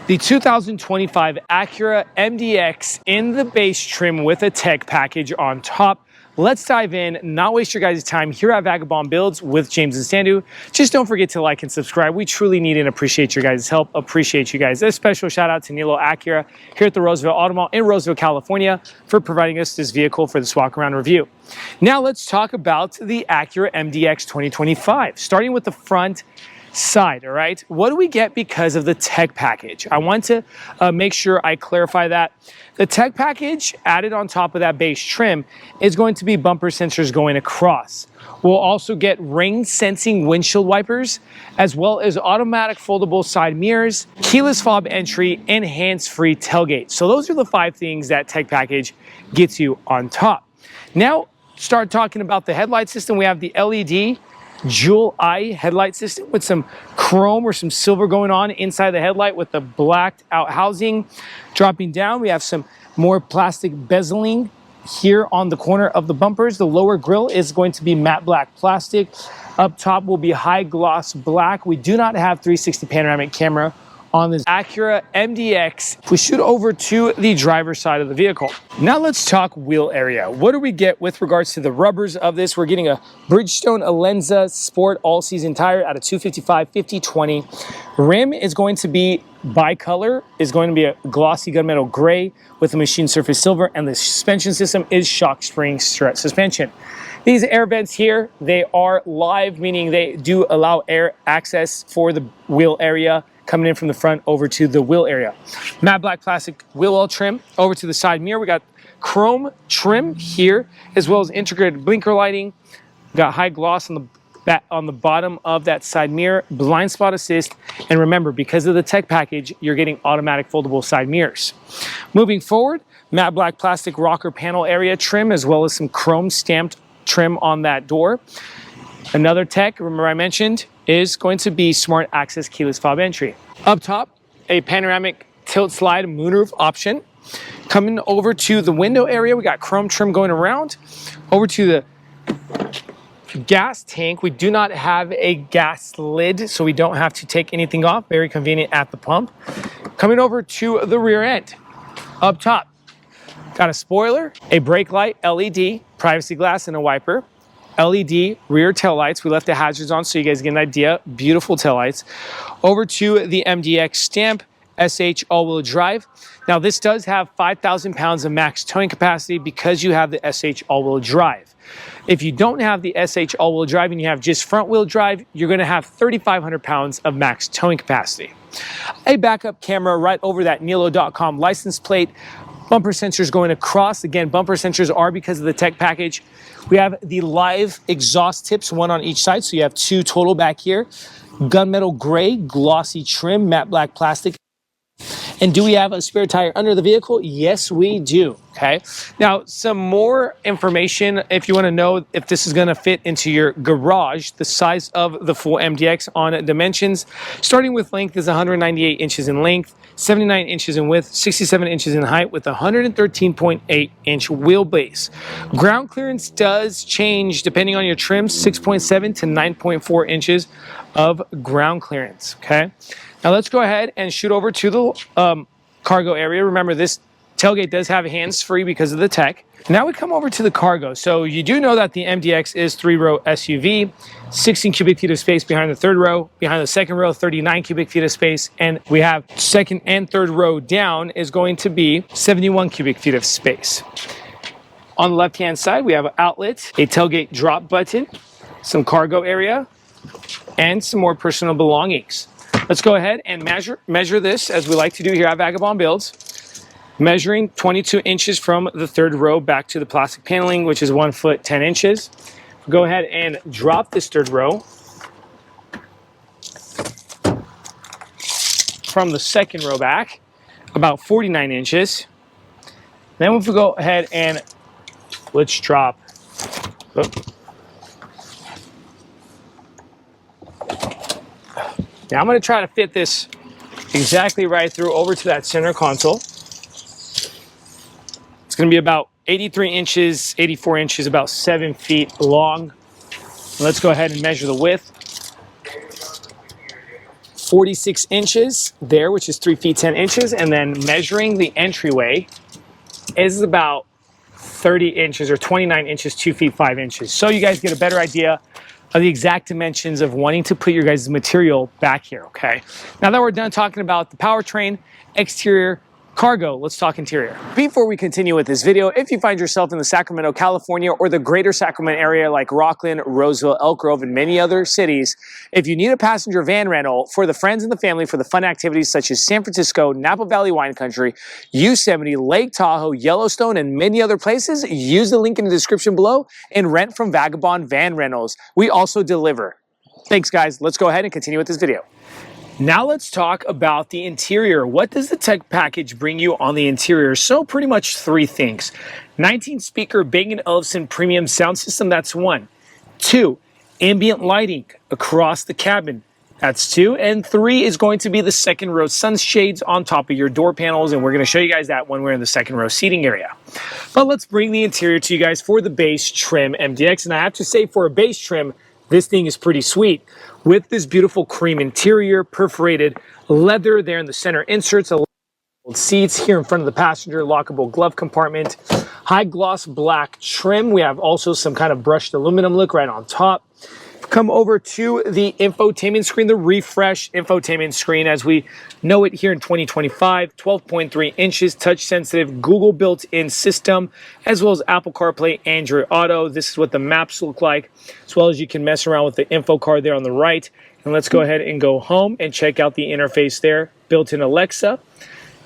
The 2025 Acura MDX in the base trim with a tech package on top. Let's dive in, not waste your guys' time here at Vagabond Builds with James and Sandu. Just don't forget to like and subscribe. We truly need and appreciate your guys' help. Appreciate you guys. A special shout out to Niello Acura here at the Roseville Auto Mall in Roseville, California for providing us this vehicle for this walk around review. Now let's talk about the Acura MDX 2025, starting with the front side. All right, what do we get because of the tech package? I want to make sure I clarify that the tech package added on top of that base trim is going to be bumper sensors going across. We'll also get rain sensing windshield wipers, as well as automatic foldable side mirrors, keyless fob entry, and hands-free tailgate. So those are the 5 things that tech package gets you on top. Now start talking about the headlight system. We have the LED Jewel Eye headlight system with some chrome or some silver going on inside the headlight with the blacked out housing. Dropping down, we have some more plastic bezeling here on the corner of the bumpers. The lower grille is going to be matte black plastic. Up top will be high gloss black. We do not have 360 panoramic camera on this Acura MDX. If we shoot over to the driver's side of the vehicle. Now let's talk wheel area. What do we get with regards to the rubbers of this? We're getting a Bridgestone Alenza Sport all-season tire out of 255 50/20. Rim is going to be bicolor, is going to be a glossy gunmetal gray with a machine surface silver, and the suspension system is shock spring strut suspension. These air vents here, they are live, meaning they do allow air access for the wheel area coming in from the front over to the wheel area. Matte black plastic wheel well trim over to the side mirror. We got chrome trim here, as well as integrated blinker lighting. We got high gloss on the bottom of that side mirror, blind spot assist, and remember, because of the tech package, you're getting automatic foldable side mirrors. Moving forward, matte black plastic rocker panel area trim, as well as some chrome stamped trim on that door. Another tech, remember I mentioned, is going to be smart access keyless fob entry. Up top, a panoramic tilt slide moonroof option. Coming over to the window area, we got chrome trim going around. Over to the gas tank, we do not have a gas lid, so we don't have to take anything off. Very convenient at the pump. Coming over to the rear end. Up top, got a spoiler, a brake light, LED, privacy glass, and a wiper. LED rear taillights. We left the hazards on so you guys get an idea. Beautiful taillights. Over to the MDX stamp, SH all-wheel drive. Now this does have 5,000 pounds of max towing capacity because you have the SH all-wheel drive. If you don't have the SH all-wheel drive and you have just front-wheel drive, you're going to have 3,500 pounds of max towing capacity. A backup camera right over that niello.com license plate. Bumper sensors going across. Again, bumper sensors are because of the tech package. We have the live exhaust tips, one on each side, so you have 2 total back here. Gunmetal gray, glossy trim, matte black plastic. And do we have a spare tire under the vehicle? Yes, we do, okay? Now, some more information if you want to know if this is going to fit into your garage, the size of the full MDX on dimensions. Starting with length is 198 inches in length, 79 inches in width, 67 inches in height with 113.8 inch wheelbase. Ground clearance does change depending on your trim, 6.7 to 9.4 inches of ground clearance, okay? Now let's go ahead and shoot over to the cargo area. Remember, this tailgate does have hands-free because of the tech. Now we come over to the cargo. So you do know that the MDX is 3-row SUV, 16 cubic feet of space behind the third row. Behind the second row, 39 cubic feet of space. And we have second and third row down is going to be 71 cubic feet of space. On the left-hand side, we have an outlet, a tailgate drop button, some cargo area, and some more personal belongings. Let's go ahead and measure this as we like to do here at Vagabond Builds. Measuring 22 inches from the third row back to the plastic paneling, which is 1 foot 10 inches. Go ahead and drop this third row from the second row back, about 49 inches. Then if we go ahead and let's drop. Now I'm going to try to fit this exactly right through over to that center console. It's going to be about 83 inches, 84 inches, about 7 feet long. Let's go ahead and measure the width. 46 inches there, which is 3 feet 10 inches. And then measuring the entryway is about 30 inches or 29 inches, 2 feet 5 inches. So you guys get a better idea of the exact dimensions of wanting to put your guys' material back here, okay? Now that we're done talking about the powertrain, exterior, cargo, let's talk interior. Before we continue with this video, if you find yourself in the Sacramento, California, or the greater Sacramento area like Rockland, Roseville, Elk Grove, and many other cities, if you need a passenger van rental for the friends and the family for the fun activities such as San Francisco, Napa Valley Wine Country, Yosemite, Lake Tahoe, Yellowstone, and many other places, use the link in the description below and rent from Vagabond Van Rentals. We also deliver. Thanks, guys. Let's go ahead and continue with this video. Now let's talk about the interior. What does the tech package bring you on the interior? So pretty much 3 things. 19-speaker Bang & Olufsen premium sound system, that's 1. 2, ambient lighting across the cabin. That's 2. And 3 is going to be the second row sunshades on top of your door panels. And we're going to show you guys that when we're in the second row seating area. But let's bring the interior to you guys for the base trim MDX. And I have to say, for a base trim, this thing is pretty sweet. With this beautiful cream interior, perforated leather there in the center inserts, seats here in front of the passenger, lockable glove compartment, high gloss black trim. We have also some kind of brushed aluminum look right on top. Come over to the infotainment screen, the refresh infotainment screen as we know it here in 2025, 12.3 inches, touch sensitive, Google built-in system, as well as Apple CarPlay, Android Auto. This is what the maps look like, as well as you can mess around with the info card there on the right. And let's go ahead and go home and check out the interface there, built-in Alexa,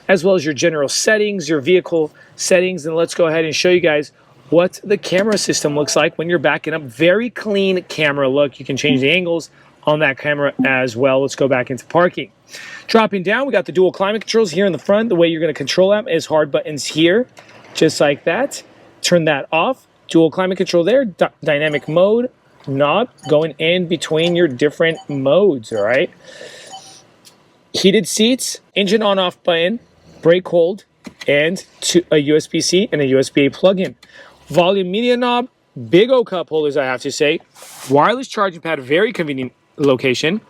as well as your general settings, your vehicle settings. And let's go ahead and show you guys what the camera system looks like when you're backing up. Very clean camera look. You can change the angles on that camera as well. Let's go back into parking. Dropping down, we got the dual climate controls here in the front. The way you're going to control them is hard buttons here, just like that. Turn that off. Dual climate control there. Dynamic mode knob going in between your different modes, all right? Heated seats, engine on-off button, brake hold, and a USB-C and a USB-A plug-in. Volume media knob, big old cup holders, I have to say. Wireless charging pad, very convenient location.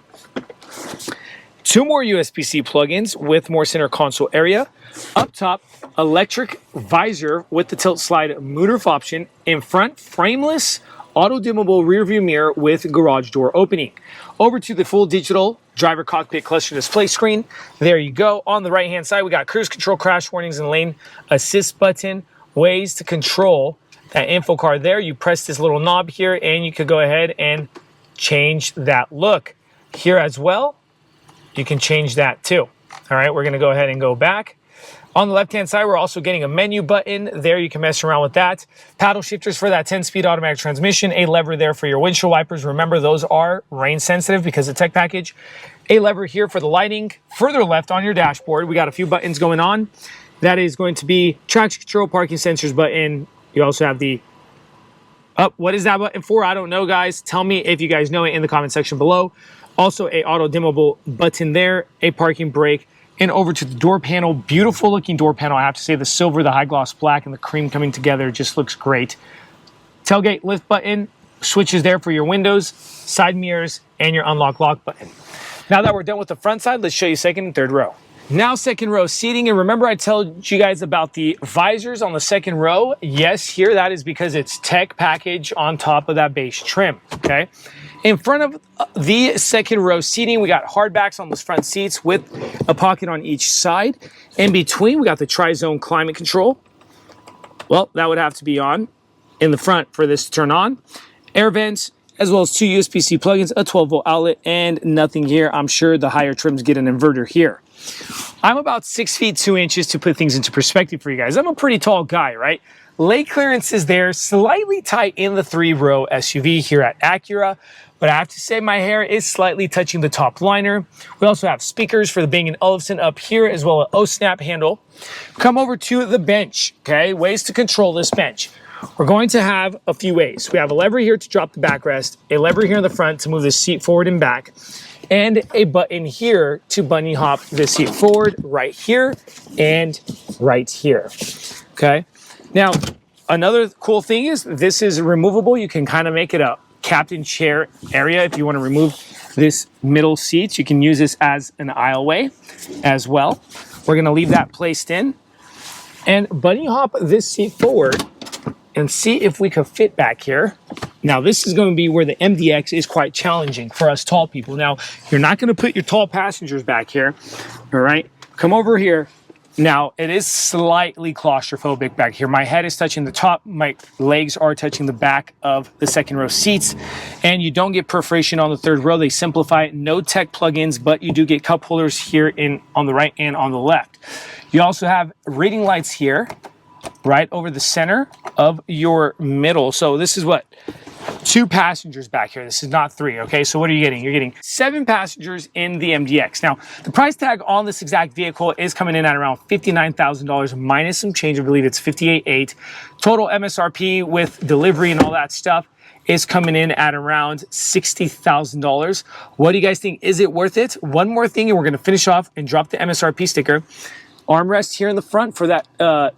2 more USB-C plugins with more center console area. Up top, electric visor with the tilt slide moonroof option. In front, frameless, auto-dimmable rear view mirror with garage door opening. Over to the full digital driver cockpit cluster display screen. There you go. On the right-hand side, we got cruise control, crash warnings, and lane assist button. Ways to control that info card there. You press this little knob here and you could go ahead and change that look. Here as well, you can change that too. All right, we're gonna go ahead and go back. On the left-hand side, we're also getting a menu button. There you can mess around with that. Paddle shifters for that 10-speed automatic transmission. A lever there for your windshield wipers. Remember, those are rain sensitive because of the tech package. A lever here for the lighting. Further left on your dashboard, we got a few buttons going on. That is going to be traction control, parking sensors button. You also have the, what is that button for? I don't know, guys. Tell me if you guys know it in the comment section below. Also a auto dimmable button there, a parking brake, and over to the door panel. Beautiful looking door panel. I have to say the silver, the high gloss black, and the cream coming together just looks great. Tailgate lift button, switches there for your windows, side mirrors, and your unlock lock button. Now that we're done with the front side, let's show you second and third row. Now second row seating, and remember I told you guys about the visors on the second row? Yes, here that is because it's tech package on top of that base trim, okay? In front of the second row seating, we got hardbacks on those front seats with a pocket on each side. In between, we got the tri-zone climate control. Well, that would have to be on in the front for this to turn on. Air vents, as well as 2 USB-C plugins, a 12-volt outlet, and nothing here. I'm sure the higher trims get an inverter here. I'm about 6 feet 2 inches to put things into perspective for you guys. I'm a pretty tall guy, right? Leg clearance is there, slightly tight in the 3-row SUV here at Acura, but I have to say my hair is slightly touching the top liner. We also have speakers for the Bang & Olufsen up here, as well as O-snap handle. Come over to the bench, okay? Ways to control this bench. We're going to have a few ways. We have a lever here to drop the backrest, a lever here in the front to move the seat forward and back, and a button here to bunny hop the seat forward right here and right here, okay? Now, another cool thing is this is removable. You can kind of make it a captain chair area if you want to remove this middle seat. You can use this as an aisleway as well. We're gonna leave that placed in. And bunny hop this seat forward and see if we could fit back here. Now this is going to be where the MDX is quite challenging for us tall people. Now you're not going to put your tall passengers back here, all right? Come over here. Now it is slightly claustrophobic back here. My head is touching the top, my legs are touching the back of the second row seats, and you don't get perforation on the third row. They simplify it, no tech plugins, but you do get cup holders here on the right and on the left. You also have reading lights here, right over the center of your middle. So this is what? 2 passengers back here. This is not 3, okay? So what are you getting? You're getting 7 passengers in the MDX. Now, the price tag on this exact vehicle is coming in at around $59,000 minus some change. I believe it's $58,800. Total MSRP with delivery and all that stuff is coming in at around $60,000. What do you guys think? Is it worth it? One more thing, and we're gonna finish off and drop the MSRP sticker. Armrest here in the front for that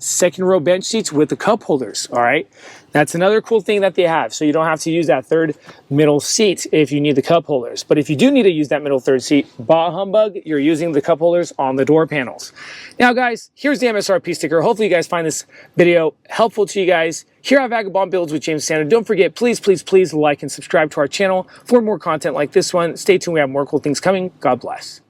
second row bench seats with the cup holders, all right? That's another cool thing that they have. So you don't have to use that third middle seat if you need the cup holders. But if you do need to use that middle third seat, bah humbug, you're using the cup holders on the door panels. Now guys, here's the MSRP sticker. Hopefully you guys find this video helpful to you guys. Here at Vagabond Builds with James Sanders. Don't forget, please, please, please like and subscribe to our channel for more content like this one. Stay tuned, we have more cool things coming. God bless.